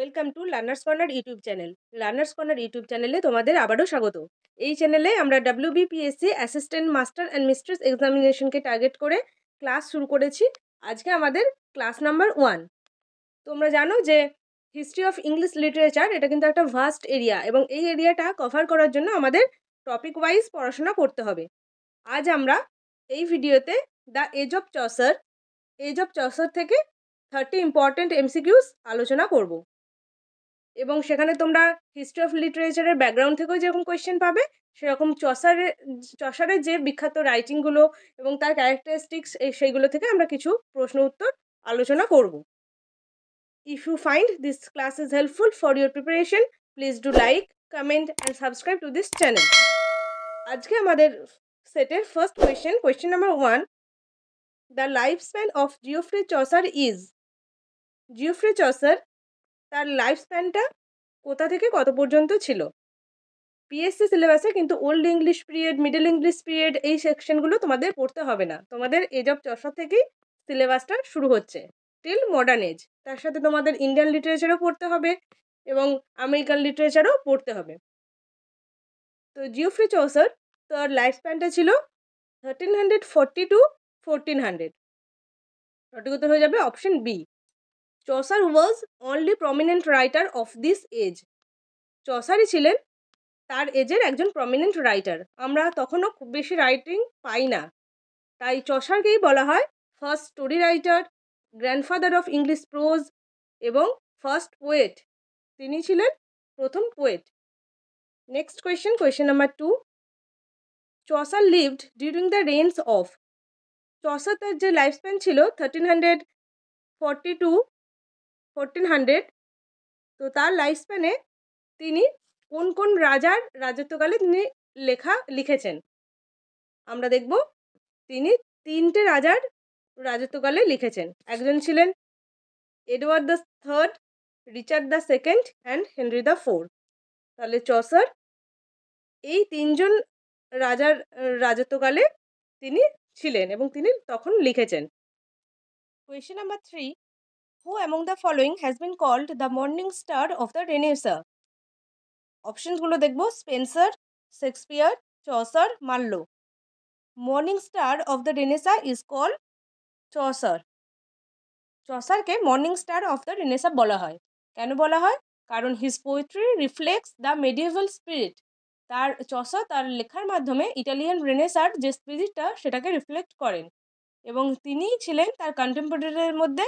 Welcome to learners corner YouTube channel. Learners corner YouTube চ্যানেলে তোমাদের আবারও স্বাগত। এই চ্যানেলে আমরা WBPSC assistant master and mistress এক্সামিনেশনকে টার্গেট করে ক্লাস শুরু করেছি। আজকে আমাদের ক্লাস নাম্বার 1। তোমরা জানো যে হিস্ট্রি অফ ইংলিশ লিটারেচার এটা কিন্তু একটা ভাস্ট এরিয়া, এবং এই এরিয়াটা কভার করার জন্য আমাদের টপিক ওয়াইজ পড়াশোনা করতে হবে। আজ আমরা এই ভিডিওতে দ্য এজ অফ চসার থেকে 30 ইম্পর্টেন্ট MCQs আলোচনা করব, এবং সেখানে তোমরা হিস্ট্রি অফ লিটারেচারের ব্যাকগ্রাউন্ড থেকেও যেরকম কোয়েশ্চেন পাবে, সেরকম চসারের যে বিখ্যাত রাইটিংগুলো এবং তার ক্যারেক্টারিস্টিক্স সেইগুলো থেকে আমরা কিছু প্রশ্ন উত্তর আলোচনা করব। If you find this class is helpful for your preparation, please do like, comment and subscribe to this channel. আজকে আমাদের সেটের first question number 1, the life span of Geoffrey Chaucer is. Geoffrey Chaucer তার life স্প্যানটা কোথা থেকে কত পর্যন্ত ছিল? পিএসসি সিলেবাসে কিন্তু old English period, middle English period এই সেকশনগুলো তোমাদের পড়তে হবে না। তোমাদের এজ অফ চসার থেকেই সিলেবাসটা শুরু হচ্ছে টিল মডার্ন এজ। তার সাথে তোমাদের ইন্ডিয়ান লিটারেচারও পড়তে হবে এবং আমেরিকান লিটারেচারও পড়তে হবে। তো জিওফ্রি চসার তার লাইফ স্প্যানটা ছিল 1340 to 1400। সঠিক উত্তর হয়ে যাবে option B. Chaucer was only prominent writer of this age. চসারই ছিলেন তার এজের একজন প্রমিনেন্ট রাইটার। আমরা তখনও খুব বেশি রাইটিং পাই না, তাই চসারকেই বলা হয় first story writer, grandfather of English pros এবং ফার্স্ট পোয়েট। তিনি ছিলেন প্রথম poet. Next question number 2, Chaucer lived during the rains of. Chaucer তার যে লাইফ স্প্যান ছিল 1340 to 1400, তো তার লাইফ স্প্যানে তিনি কোন কোন রাজার রাজত্বকালে তিনি লিখেছেন? আমরা দেখব তিনি 3টে রাজার রাজত্বকালে লিখেছেন। একজন ছিলেন Edward the third, Richard the second and Henry the fourth. তাহলে চসার এই 3জন রাজার রাজত্বকালে তিনি ছিলেন এবং তিনি তখন লিখেছেন। Question number 3, who among the following has been called the morning star of the Renaissance? অপশনসগুলো দেখব Spenser, Shakespeare, Chaucer, Marlowe. Morning star of the Renaissance is called Chaucer. চসারকে morning star of the Renaissance বলা হয়। কেন বলা হয়? কারণ his poetry reflects the medieval spirit. Chaucer তার লেখার মাধ্যমে ইটালিয়ান রেনেসাঁর যে স্পিরিটটা সেটাকে রিফ্লেক্ট করেন, এবং তিনিই ছিলেন তার কন্টেম্পোরারিদের মধ্যে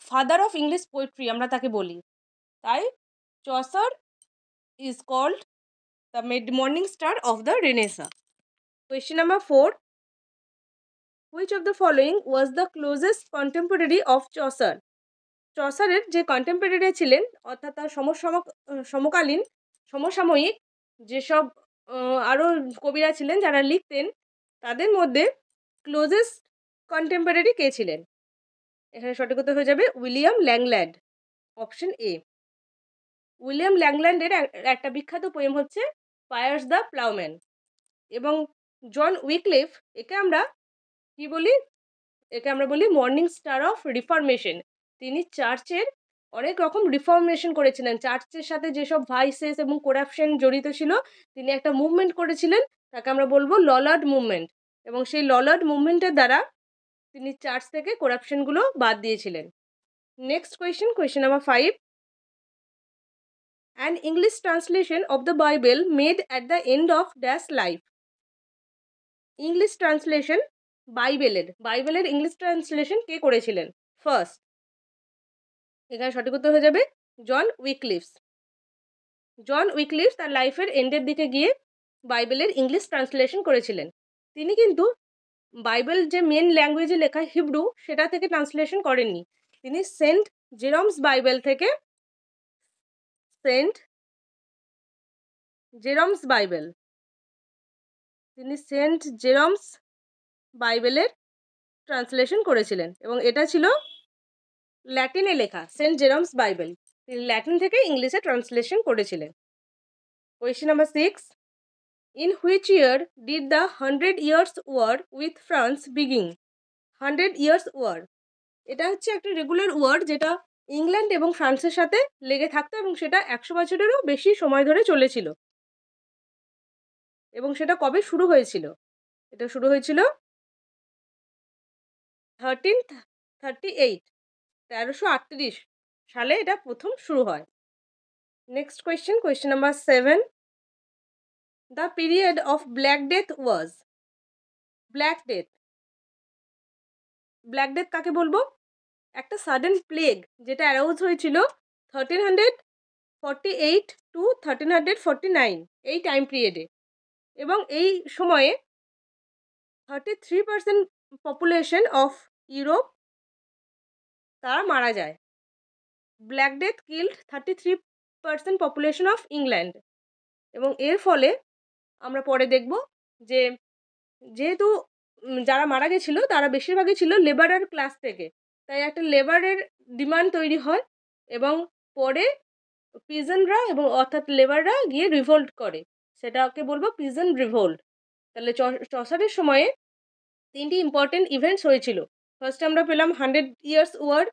ফাদার অফ ইংলিশ পোয়েট্রি আমরা তাকে বলি। তাই Chaucer is called the morning star of the Renaissance. Question number 4, which of the following was the closest contemporary of Chaucer? চসারের যে কন্টেম্পোরারি ছিলেন, অর্থাৎ তার সমসাময়িক যেসব আরও কবিরা ছিলেন যারা লিখতেন, তাদের মধ্যে ক্লোজেস্ট কন্টেম্পোরারি কে ছিলেন? এখানে সঠিক উত্তর হয়ে যাবে উইলিয়াম ল্যাংল্যান্ড, অপশন এ। উইলিয়াম ল্যাংল্যান্ডের একটা বিখ্যাত পোয়েম হচ্ছে পায়ার্স দ্য প্লাউম্যান, এবং জন উইকলিফ একে আমরা কি বলি? একে আমরা বলি মর্নিং স্টার অফ রিফরমেশন। তিনি চার্চের অনেক রকম রিফরমেশন করেছিলেন। চার্চের সাথে যেসব ভাইসেস এবং করাপশন জড়িত ছিল, তিনি একটা মুভমেন্ট করেছিলেন, তাকে আমরা বলবো ললার্ড মুভমেন্ট, এবং সেই ললার্ড মুভমেন্টের দ্বারা তিনি চার্চ থেকে করাপশনগুলো বাদ দিয়েছিলেন। Next question number 5, an English translation of the Bible made at the end of dash life. English translation বাইবেলের ইংলিশ ট্রান্সলেশন কে করেছিলেন ফার্স্ট? এখানে সঠিক উত্তর হয়ে যাবে জন উইকলিফ তার লাইফের এন্ডের দিকে গিয়ে বাইবেলের ইংলিশ ট্রান্সলেশন করেছিলেন। তিনি কিন্তু বাইবেল যে মেন ল্যাঙ্গুয়েজে লেখা হিব্রু, সেটা থেকে ট্রান্সলেশন করেননি। তিনি সেন্ট জেরমস বাইবেলের ট্রান্সলেশন করেছিলেন, এবং এটা ছিল ল্যাটিনে লেখা সেন্ট জেরমস বাইবেল। তিনি ল্যাটিন থেকে ইংলিশে ট্রান্সলেশন করেছিলেন। Question number 6, in which year did the 100 Years war with France begin? 100 Years war এটা হচ্ছে একটা রেগুলার ওয়ার্ড, যেটা ইংল্যান্ড এবং ফ্রান্সের সাথে লেগে থাকতো এবং সেটা 100 বছরেরও বেশি সময় ধরে চলেছিল। এবং সেটা কবে শুরু হয়েছিল? এটা শুরু হয়েছিল 1338 1338 সালে এটা প্রথম শুরু হয়। Next question number 7, the period of black death was. Black death, black death কাকে বলবো? একটা সাডেন প্লেগ যেটা অ্যারাউজ হয়েছিল 1348 টু 1349 এই টাইম পিরিয়ডে, এবং এই সময়ে 33% পপুলেশন অফ ইউরোপ তারা মারা যায়। Black death killed 33% population of England. এবং এর ফলে আমরা পরে দেখব যে যেহেতু যারা মারা গেছিল তারা বেশিরভাগই ছিল লেবারার ক্লাস থেকে, তাই একটা লেবারের ডিমান্ড তৈরি হয় এবং পরে পিজনরা এবং অর্থাৎ লেবাররা গিয়ে রিভোল্ট করে, সেটাকে বলবো পিজন রিভোল্ট। তাহলে চসারের সময়ে 3টি ইম্পর্টেন্ট ইভেন্টস হয়েছিল। ফার্স্ট আমরা পেলাম 100 ইয়ার্স ওয়ার,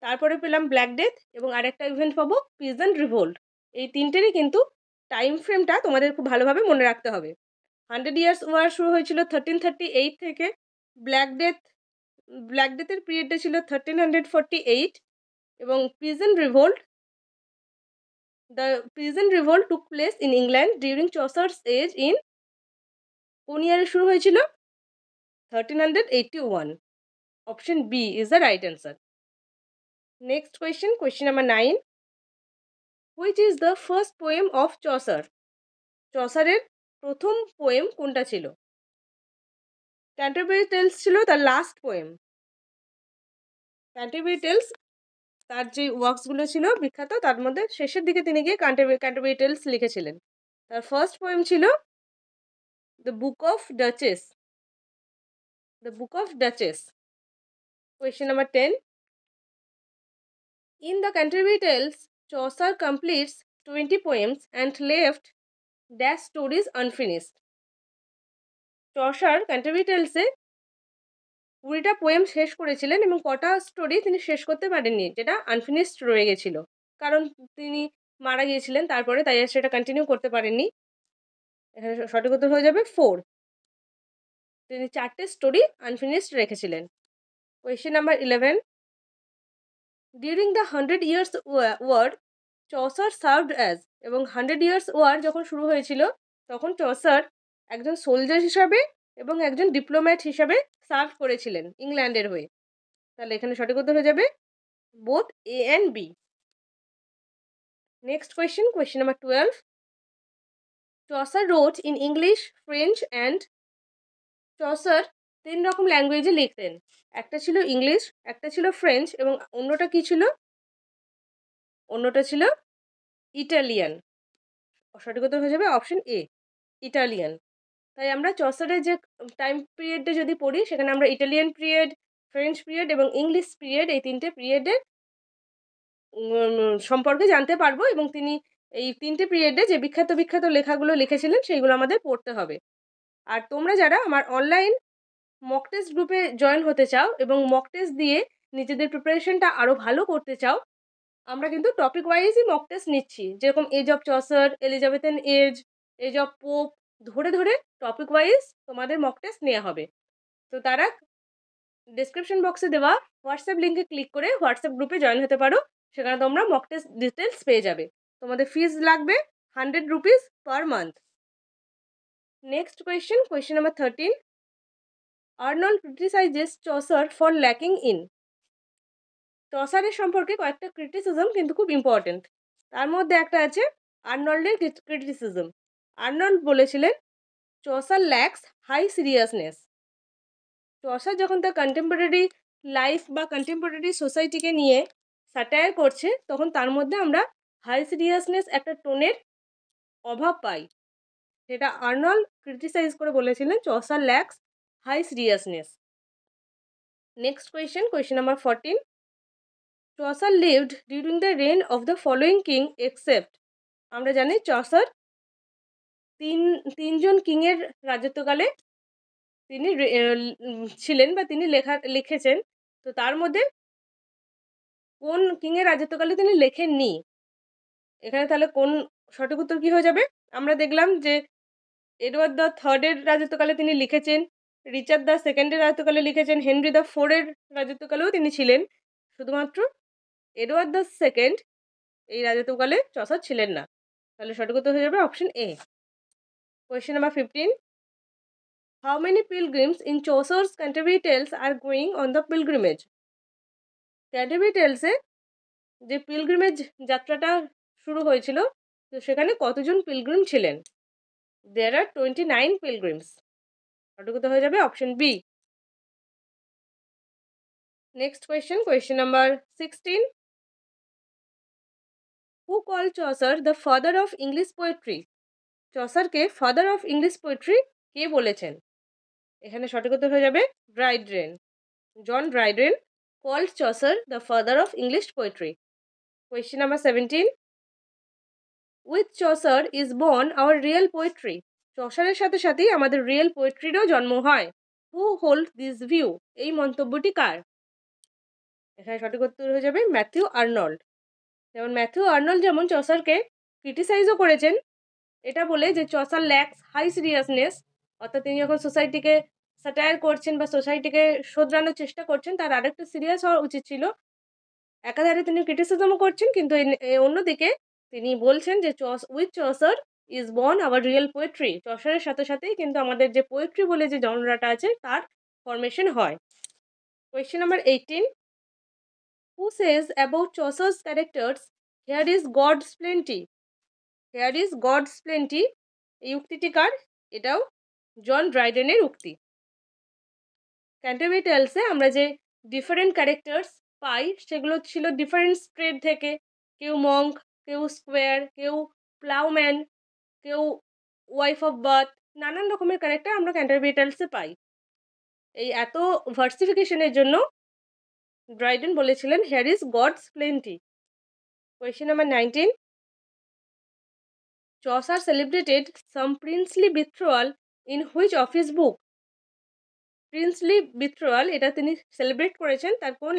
তারপরে পেলাম ব্ল্যাক ডেথ এবং আরেকটা ইভেন্ট পাবো পিজন রিভোল্ট। এই তিনটেরই কিন্তু টাইম ফ্রেমটা তোমাদের খুব ভালোভাবে মনে রাখতে হবে। 100 ইয়ার্স ওয়ার শুরু হয়েছিল 1338 থেকে। ব্ল্যাক ডেথের পিরিয়ডটা ছিল 1348 এবং the peasant revolt took place in England during Chaucer's age in কোন ইয়ারে শুরু হয়েছিল? 1381। Option B is the right answer. Next question number 9, which is the first poem of Chaucer. চসারের প্রথম পোয়েম কোনটা ছিল? ক্যান্টারবেরি টেলস ছিল তার লাস্ট পোয়েম। ক্যান্টারবেরি টেলস তার যে ওয়ার্কসগুলো ছিল বিখ্যাত, তার মধ্যে শেষের দিকে তিনি গিয়ে ক্যান্টারবেরি টেলস লিখেছিলেন। তার ফার্স্ট পোয়েম ছিল the book of duchess. The book of duchess. Question number 10, in the Canterbury Tales, Chaucer completes 20 poems and left dash stories unfinished. Chaucer Canterbury টেলসে 20টা পোয়েম শেষ করেছিলেন এবং কটা স্টোরি তিনি শেষ করতে পারেননি, যেটা আনফিনিশড রয়ে গেছিল, কারণ তিনি মারা গিয়েছিলেন তারপরে, তাই আর সেটা কন্টিনিউ করতে পারেননি। এখানে সঠিক উত্তর হয়ে যাবে 4। তিনি 4টে স্টোরি আনফিনিশড রেখেছিলেন। Question number 11, during the 100 years war Chaucer served as. এবং 100 ইয়ার্স ওয়ার যখন শুরু হয়েছিল তখন চসার একজন সোলজার হিসাবে এবং একজন ডিপ্লোম্যাট হিসাবে সার্ভ করেছিলেন ইংল্যান্ডের হয়ে। তাহলে এখানে সঠিক উত্তর হয়ে যাবে both A and B. Next question number 12, Chaucer wrote in English, French and. Chaucer 3 রকম ল্যাঙ্গুয়েজে লিখতেন, একটা ছিল ইংলিশ, একটা ছিল ফ্রেঞ্চ এবং অন্যটা কি ছিল? অন্যটা ছিল ইটালিয়ান। সঠিক উত্তর হয়ে যাবে অপশন এ, ইটালিয়ান। তাই আমরা চসারের যে টাইম পিরিয়ডটা যদি পড়ি সেখানে আমরা ইটালিয়ান পিরিয়ড, ফ্রেঞ্চ পিরিয়ড এবং ইংলিশ পিরিয়ড এই 3টে পিরিয়ডের সম্পর্কে জানতে পারবো, এবং তিনি এই 3টে পিরিয়ডে যে বিখ্যাত লেখাগুলো লিখেছিলেন সেইগুলো আমাদের পড়তে হবে। আর তোমরা যারা আমার অনলাইন মক টেস্ট গ্রুপে জয়েন হতে চাও এবং মক টেস্ট দিয়ে নিজেদের প্রিপারেশনটা আরও ভালো করতে চাও, আমরা কিন্তু টপিক ওয়াইজই মক টেস্ট নিচ্ছি, যেরকম age of Chaucer, Elizabethan age of Pope, ধরে ধরে টপিক ওয়াইজ তোমাদের মক টেস্ট নেওয়া হবে। তো তারা ডেসক্রিপশন বক্সে দেওয়া হোয়াটসঅ্যাপ লিঙ্কে ক্লিক করে হোয়াটসঅ্যাপ গ্রুপে জয়েন হতে পারো, সেখানে তোমরা মক টেস্ট ডিটেলস পেয়ে যাবে। তোমাদের ফিজ লাগবে 100 rupees per month. Next question number 13, Arnold criticises Chaucer for lacking in. চসারের সম্পর্কে কয়েকটা ক্রিটিসিজম কিন্তু খুব ইম্পর্টেন্ট, তার মধ্যে একটা আছে আর্নল্ডের ক্রিটিসিজম। আর্নল্ড বলেছিলেন Chaucer lacks high seriousness. Chaucer যখন তার কন্টেম্পোরারি লাইফ বা কন্টেম্পোরারি সোসাইটিকে নিয়ে স্যাটায়ার করছে তখন তার মধ্যে আমরা হাই সিরিয়াসনেস একটা টোনের অভাব পাই, সেটা আর্নল্ড ক্রিটিসাইজ করে বলেছিলেন Chaucer lacks high seriousness. Next question number 14, Chaucer lived during the reign of the following king except. আমরা জানি চসার তিনজন কিংয়ের রাজত্বকালে তিনি ছিলেন বা তিনি লিখেছেন, তো তার মধ্যে কোন কিংয়ের রাজত্বকালে তিনি লেখেননি? এখানে তাহলে কোন সঠিক উত্তর কি হয়ে যাবে? আমরা দেখলাম যে এডওয়ার্ড দ্য থার্ড এর রাজত্বকালে তিনি লিখেছেন, রিচার্ড দ্য সেকেন্ড এর রাজত্বকালে লিখেছেন, হেনরি দ্য ফোর এর রাজত্বকালেও তিনি ছিলেন। শুধুমাত্র এডওয়ার্ড দ্য সেকেন্ড এই রাজত্বকালে চসার ছিলেন না। তাহলে সঠিক উত্তর হয়ে যাবে option A. Question number 15, how many pilgrims in Chaucer's Canterbury Tales are going on the pilgrimage? Canterbury টেলসে যে পিলগ্রিমেজ যাত্রাটা শুরু হয়েছিল, তো সেখানে কতজন পিলগ্রিম ছিলেন? There are 29 pilgrims. সঠিক উত্তর হয়ে যাবে option B. Next question, question number 16, who call Chaucer the father of English poetry? চসারকে ফাদার অফ ইংলিশ পোয়েট্রি কে বলেছেন? এখানে সঠিক উত্তর হয়ে যাবে Dryden. John Dryden called Chaucer the father of English poetry. Question number 17, with Chaucer is born our real poetry. চসারের সাথে সাথেই আমাদের রিয়েল পোয়েট্রিরও জন্ম হয়। হু হোল্ড দিস ভিউ? এই মন্তব্যটি কার? এখানে সঠিক উত্তর হয়ে যাবে ম্যাথিউ আর্নল্ড। যেমন ম্যাথিউ আর্নল্ড যেমন চসারকে ক্রিটিসাইজও করেছেন এটা বলে যে চসার ল্যাক্স হাই সিরিয়াসনেস, অর্থাৎ তিনি যখন সোসাইটিকে স্যাটায়ার করছেন বা সোসাইটিকে শোধরানোর চেষ্টা করছেন, তার আরেকটু সিরিয়াস হওয়া উচিত ছিল। একাধারে তিনি ক্রিটিসিজমও করছেন, কিন্তু অন্যদিকে তিনি বলছেন যে with Chaucer is born our real poetry. চসারের সাথে সাথেই কিন্তু আমাদের যে পোয়েট্রি বলে যে জনরাটা আছে তার ফরমেশন হয়। Question number 18, who says about Chaucer's characters here is God's plenty? Here is God's plenty এই উক্তিটি কার? এটাও জন ড্রাইডেনের উক্তি। ক্যান্টারবরি টেলসে আমরা যে ডিফারেন্ট ক্যারেক্টার্স পাই সেগুলো ছিল ডিফারেন্ট ট্রেড থেকে, কেউ মঙ্ক, কেউ স্কোয়ার, কেউ প্লাউম্যান, কেউ ওয়াইফ অফ বাথ, নানান রকমের ক্যারেক্টার আমরা ক্যান্টারবরি টেলসে পাই। এই এত ভার্সিফিকেশনের জন্য ড্রাইডেন বলেছিলেন here is God's plenty. Question number 19, Chaucer celebrated some princely betrothal in which of his book? Princely betrothal এটা তিনি সেলিব্রেট করেছেন তার কোন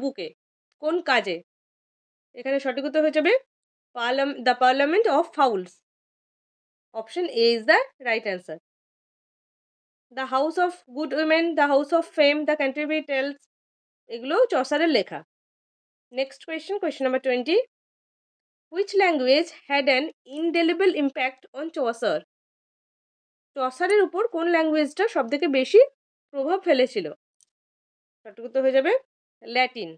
বুকে, কোন কাজে? এখানে সঠিক উত্তর হয়ে যাবে the parliament of fowls. Option A is the right answer. The house of good women, the house of fame, the Canterbury tales এগুলো চসারের লেখা। Next question, question number 20, which language had an indelible impact on Chaucer? চসারের উপর কোন ল্যাঙ্গুয়েজটা সব থেকে বেশি প্রভাব ফেলেছিল? সঠিক উত্তর হয়ে যাবে ল্যাটিন।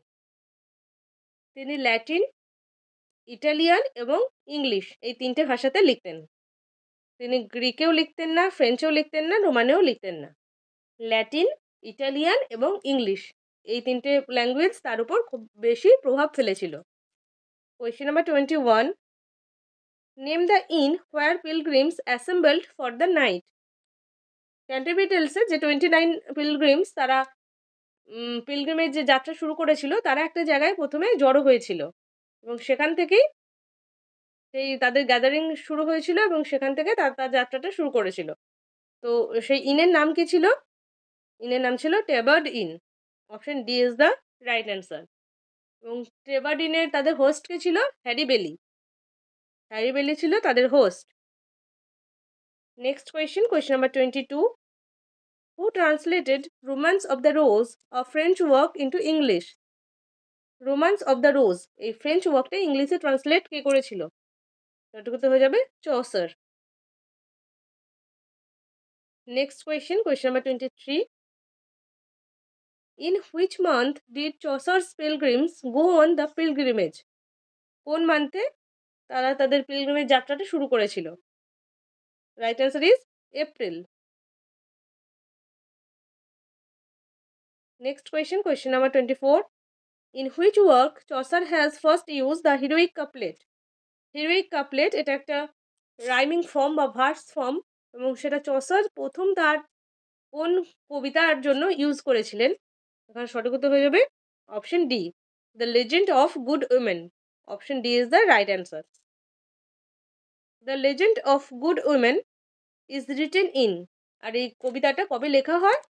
তিনি ল্যাটিন, ইটালিয়ান এবং ইংলিশ এই তিনটে ভাষাতে লিখতেন। তিনি গ্রিকেও লিখতেন না, ফ্রেঞ্চেও লিখতেন না, রোমানেও লিখতেন না। ল্যাটিন, ইটালিয়ান এবং ইংলিশ এই তিনটে ল্যাঙ্গুয়েজ তার উপর খুব বেশি প্রভাব ফেলেছিল। Question number 21, name the inn where pilgrims assembled for the night? Canterbury টেলসে যে 29 পিলগ্রিমস তারা পিলগ্রিমের যে যাত্রা শুরু করেছিল তারা একটা জায়গায় প্রথমে জড়ো হয়েছিল এবং সেখান থেকেই সেই তাদের গ্যাদারিং শুরু হয়েছিল এবং সেখান থেকে তার যাত্রাটা শুরু করেছিল। তো সেই ইনের নাম কি ছিল? ইনের নাম ছিল Tabard inn. Option D is the right answer. এবং টেবার্ড ইনের তাদের হোস্ট কে ছিল? হ্যারি বেলি। হ্যারি বেলি ছিল তাদের host. Next question, question number 22, who translated romance of the rose, a French work into English? Romance of the rose এই French ওয়ার্কটা ইংলিশে ট্রান্সলেট কে করেছিল? এটুকুতে হয়ে যাবে Chaucer. Next question, question number 23, in which month did Chaucer's pilgrims go on the pilgrimage? কোন মান্থে তারা তাদের pilgrimage যাত্রাটা শুরু করেছিল? Right answer is April. Next question, question number 24, in which work Chaucer has first used the heroic couplet? হেরোইক couplet এটা একটা rhyming form বা verse form এবং সেটা চসার প্রথম তার কোন কবিতার জন্য ইউজ করেছিলেন? এখানে সঠিক উত্তর হয়ে যাবে option D, the legend of good women. Option D is the right answer. The legend of good women is written in, আর এই কবিতাটা কবে লেখা হয়?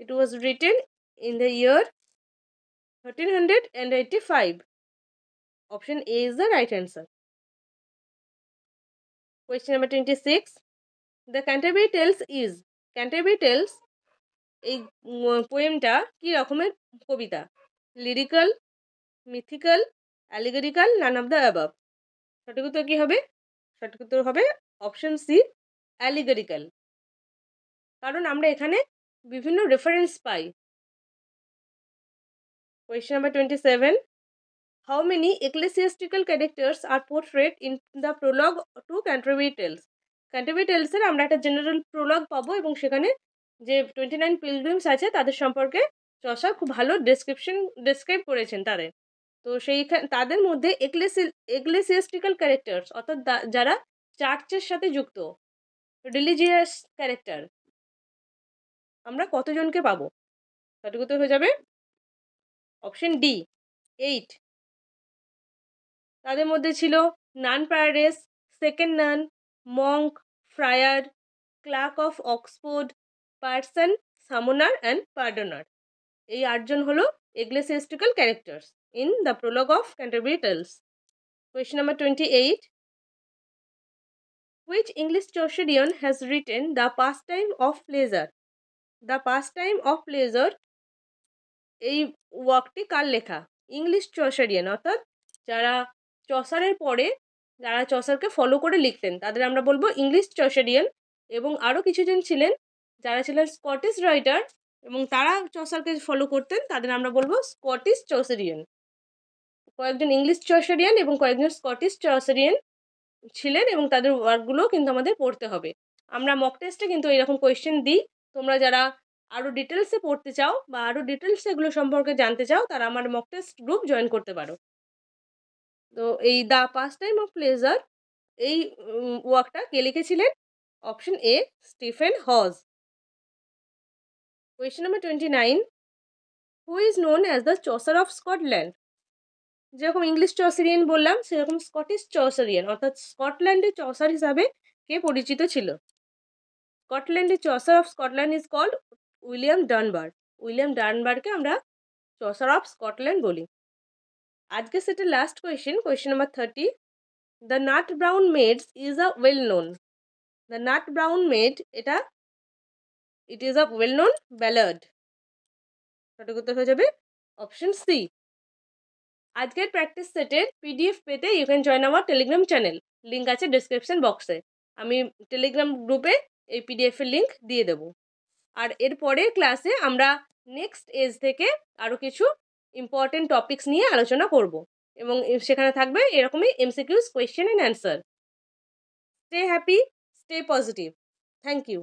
It was written in the year 1385. Option A is the right answer. Question number 26. The Canterbury Tales is. Canterbury Tales এই পোয়েমটা কি রকমের কবিতা? Lyrical, mythical, allegorical, none of the above? সঠিক উত্তর কী হবে? সঠিক উত্তর হবে অপশন সি, অ্যালিগরিক্যাল। কারণ আমরা এখানে বিভিন্ন reference pi. Question number 27. How many ecclesiastical characters are portrayed in the prologue to Canterbury Tales? Canterbury Tales এর আমরা একটা জেনারেল প্রোলগ পাবো এবং সেখানে যে 29 পিলগ্রিমস আছে তাদের সম্পর্কে চসার খুব ভালো ডেসক্রাইব করেছেন তাদের। তো তাদের মধ্যে এক্লেসিয়াস্টিক্যাল ক্যারেক্টার্স অর্থাৎ যারা চার্চের সাথে যুক্ত, রিলিজিয়াস ক্যারেক্টার, আমরা কতজনকে পাবো? সঠিক উত্তর হয়ে যাবে অপশন ডি, 8। তাদের মধ্যে ছিল nun prioress, second nun, monk, friar, clerk of Oxford, parson, summoner and pardoner. এই 8জন হলো ecclesiastical characters in the prologue of Canterbury tales. Question number 28. Which English Chaucerian has written The Pastime of Pleasure? The Pastime of Pleasure এই ওয়ার্কটি কার লেখা? English চসারিয়ান অর্থাৎ যারা চসারের পরে যারা চসারকে follow করে লিখতেন তাদের আমরা বলবো ইংলিশ চসারিয়ান। এবং আরও কিছুজন ছিলেন যারা ছিলেন স্কটিশ রাইটার এবং তারা চসারকে ফলো করতেন, তাদের আমরা বলবো স্কটিশ চসারিয়ান। কয়েকজন ইংলিশ চসারিয়ান এবং কয়েকজন স্কটিশ চসারিয়ান ছিলেন এবং তাদের ওয়ার্কগুলো কিন্তু আমাদের পড়তে হবে। আমরা মক টেস্টে কিন্তু এরকম কোয়েশ্চেন দিই। তোমরা যারা আরও ডিটেলসে পড়তে চাও বা আরও ডিটেলসে এগুলো সম্পর্কে জানতে চাও তারা আমার মক টেস্ট গ্রুপ জয়েন করতে পারো। তো এই দ্য পাস্টাইম অফ প্লেজার এই ওয়ার্কটা কে লিখেছিলেন? Option A, Stephen Hawes. Question number 29. Who is known as the Chaucer of Scotland? যেরকম ইংলিশ চসারিয়ান বললাম সেরকম স্কটিশ চসারিয়ান অর্থাৎ স্কটল্যান্ডের চসার হিসাবে কে পরিচিত ছিল? স্কটল্যান্ডের Chaucer of Scotland is called William Dunbar. William ডানবারকে আমরা চসার অফ স্কটল্যান্ড বলি। আজকে সেটা last question, question number 30. The nut brown maids is a well known. The nut brown maid it is a well known ballad. সঠিক উত্তর হয়ে যাবে option C. আজকের প্র্যাকটিস সেটের পিডিএফ পেতে you can join our Telegram channel. Link আছে description বক্সে। আমি টেলিগ্রাম গ্রুপে এই পিডিএফের লিঙ্ক দিয়ে দেবো। আর এর পরের ক্লাসে আমরা নেক্সট এজ থেকে আরও কিছু ইম্পর্টেন্ট টপিকস নিয়ে আলোচনা করব এবং সেখানে থাকবে এরকমই MCQs, question and answer. Stay happy, stay positive. Thank you.